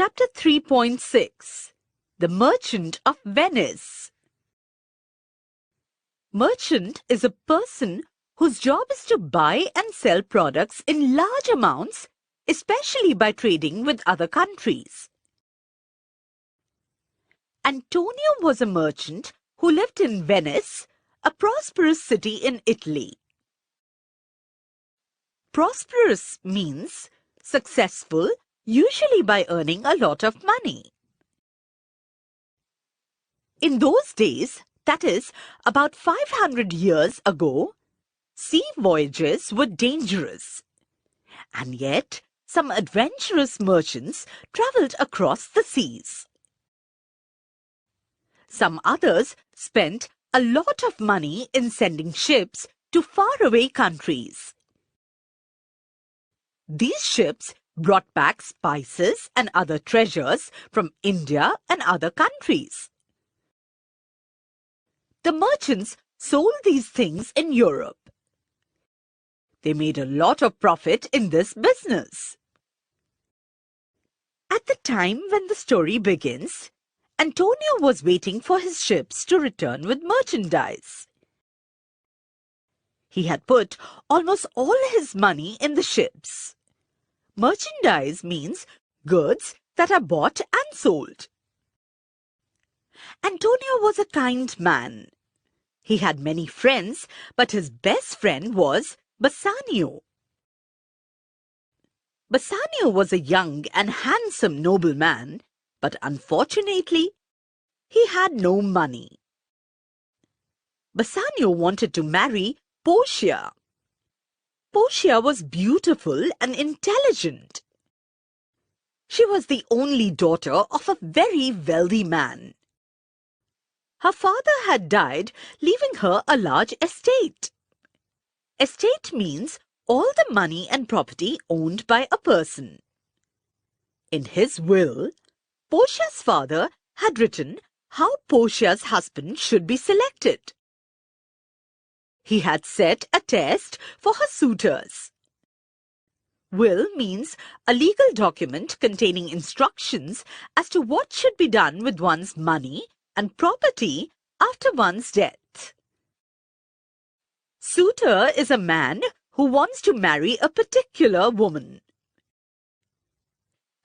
Chapter 3.6 The Merchant of Venice. Merchant is a person whose job is to buy and sell products in large amounts, especially by trading with other countries. Antonio was a merchant who lived in Venice, a prosperous city in Italy. Prosperous means successful, usually by earning a lot of money. In those days, that is, about 500 years ago, sea voyages were dangerous. And yet, some adventurous merchants travelled across the seas. Some others spent a lot of money in sending ships to faraway countries. These ships brought back spices and other treasures from India and other countries. The merchants sold these things in Europe. They made a lot of profit in this business. At the time when the story begins, Antonio was waiting for his ships to return with merchandise. He had put almost all his money in the ships. Merchandise means goods that are bought and sold. Antonio was a kind man. He had many friends, but his best friend was Bassanio. Bassanio was a young and handsome nobleman, but unfortunately, he had no money. Bassanio wanted to marry Portia. Portia was beautiful and intelligent. She was the only daughter of a very wealthy man. Her father had died, leaving her a large estate. Estate means all the money and property owned by a person. In his will, Portia's father had written how Portia's husband should be selected. He had set a test for her suitors. Will means a legal document containing instructions as to what should be done with one's money and property after one's death. Suitor is a man who wants to marry a particular woman.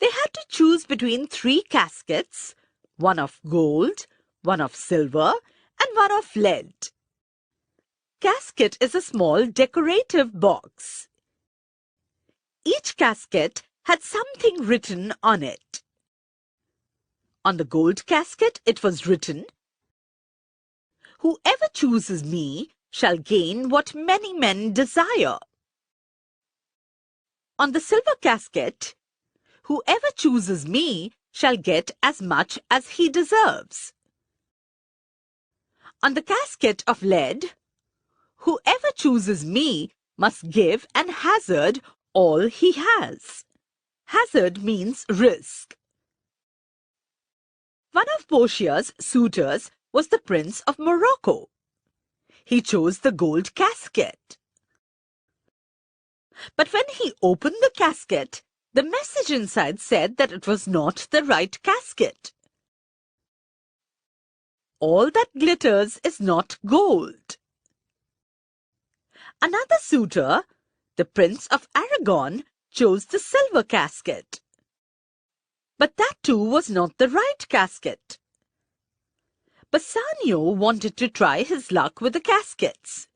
They had to choose between 3 caskets, one of gold, one of silver, and one of lead. Casket is a small decorative box. Each casket had something written on it. On the gold casket it was written, "Whoever chooses me shall gain what many men desire." On the silver casket, "Whoever chooses me shall get as much as he deserves." On the casket of lead, "Whoever chooses me must give and hazard all he has." Hazard means risk. One of Portia's suitors was the Prince of Morocco. He chose the gold casket. But when he opened the casket, the message inside said that it was not the right casket. All that glitters is not gold. Another suitor, the Prince of Aragon, chose the silver casket. But that too was not the right casket. Bassanio wanted to try his luck with the caskets.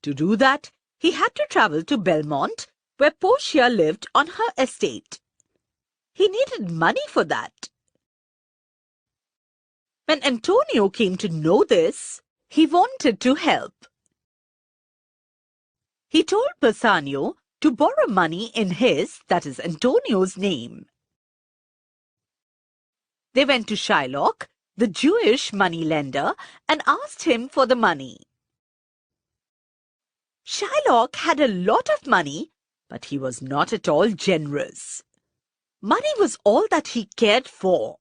To do that, he had to travel to Belmont, where Portia lived on her estate. He needed money for that. When Antonio came to know this, he wanted to help. He told Bassanio to borrow money in his, that is Antonio's, name. They went to Shylock, the Jewish moneylender, and asked him for the money. Shylock had a lot of money, but he was not at all generous. Money was all that he cared for.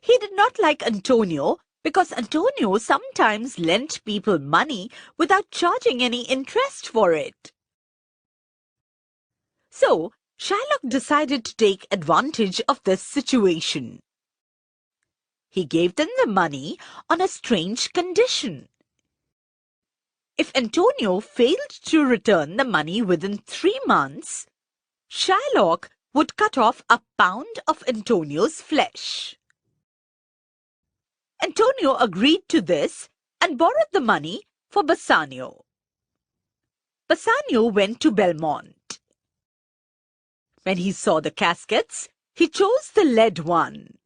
He did not like Antonio because Antonio sometimes lent people money without charging any interest for it. So, Shylock decided to take advantage of this situation. He gave them the money on a strange condition. If Antonio failed to return the money within 3 months, Shylock would cut off a pound of Antonio's flesh. Antonio agreed to this and borrowed the money for Bassanio. Bassanio went to Belmont. When he saw the caskets, he chose the lead one.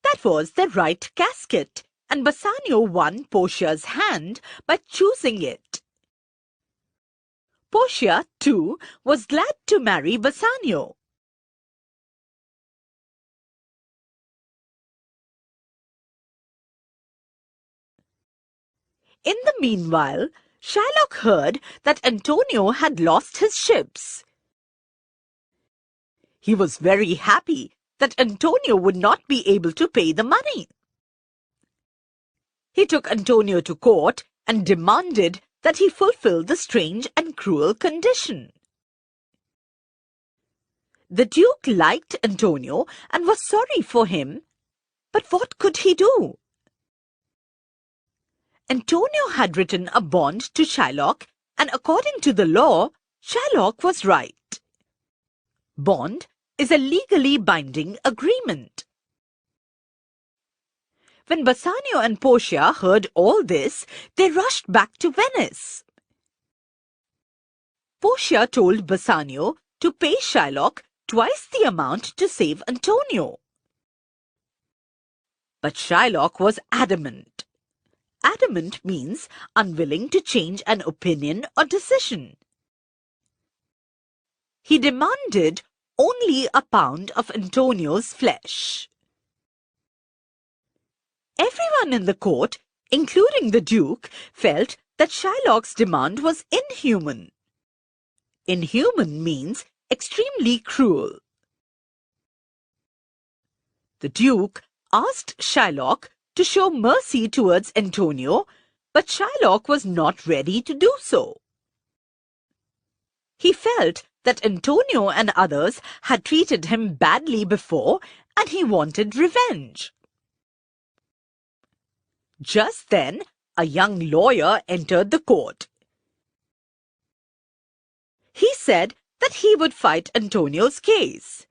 That was the right casket, and Bassanio won Portia's hand by choosing it. Portia, too, was glad to marry Bassanio. In the meanwhile, Shylock heard that Antonio had lost his ships. He was very happy that Antonio would not be able to pay the money. He took Antonio to court and demanded that he fulfill the strange and cruel condition. The Duke liked Antonio and was sorry for him, but what could he do? Antonio had written a bond to Shylock, and according to the law, Shylock was right. Bond is a legally binding agreement. When Bassanio and Portia heard all this, they rushed back to Venice. Portia told Bassanio to pay Shylock twice the amount to save Antonio. But Shylock was adamant. Adamant means unwilling to change an opinion or decision. He demanded only a pound of Antonio's flesh. Everyone in the court, including the Duke, felt that Shylock's demand was inhuman. Inhuman means extremely cruel. The Duke asked Shylock to show mercy towards Antonio, but Shylock was not ready to do so. He felt that Antonio and others had treated him badly before, and he wanted revenge. Just then, a young lawyer entered the court. He said that he would fight Antonio's case.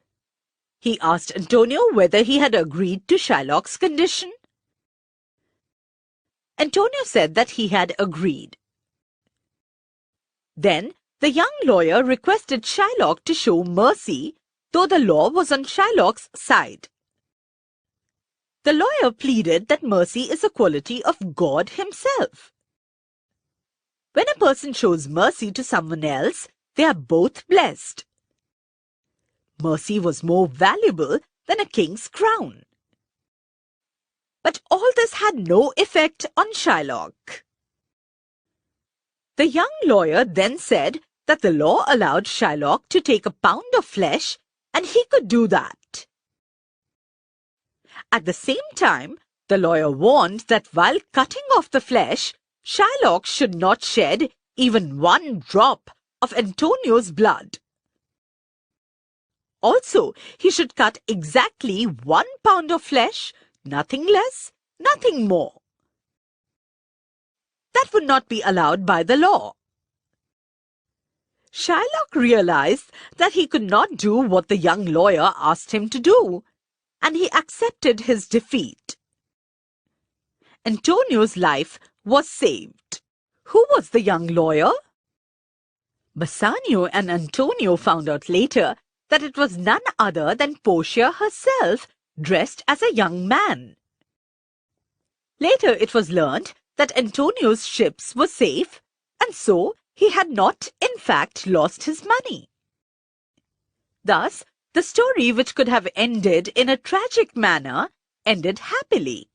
He asked Antonio whether he had agreed to Shylock's condition. Antonio said that he had agreed. Then the young lawyer requested Shylock to show mercy, though the law was on Shylock's side. The lawyer pleaded that mercy is a quality of God himself. When a person shows mercy to someone else, they are both blessed. Mercy was more valuable than a king's crown. But all this had no effect on Shylock. The young lawyer then said that the law allowed Shylock to take a pound of flesh, and he could do that. At the same time, the lawyer warned that while cutting off the flesh, Shylock should not shed even one drop of Antonio's blood. Also, he should cut exactly 1 pound of flesh, nothing less, nothing more. That would not be allowed by the law. Shylock realized that he could not do what the young lawyer asked him to do, and he accepted his defeat. Antonio's life was saved. Who was the young lawyer? Bassanio and Antonio found out later that it was none other than Portia herself, dressed as a young man. Later it was learned that Antonio's ships were safe, and so he had not, in fact, lost his money. Thus, the story, which could have ended in a tragic manner, ended happily.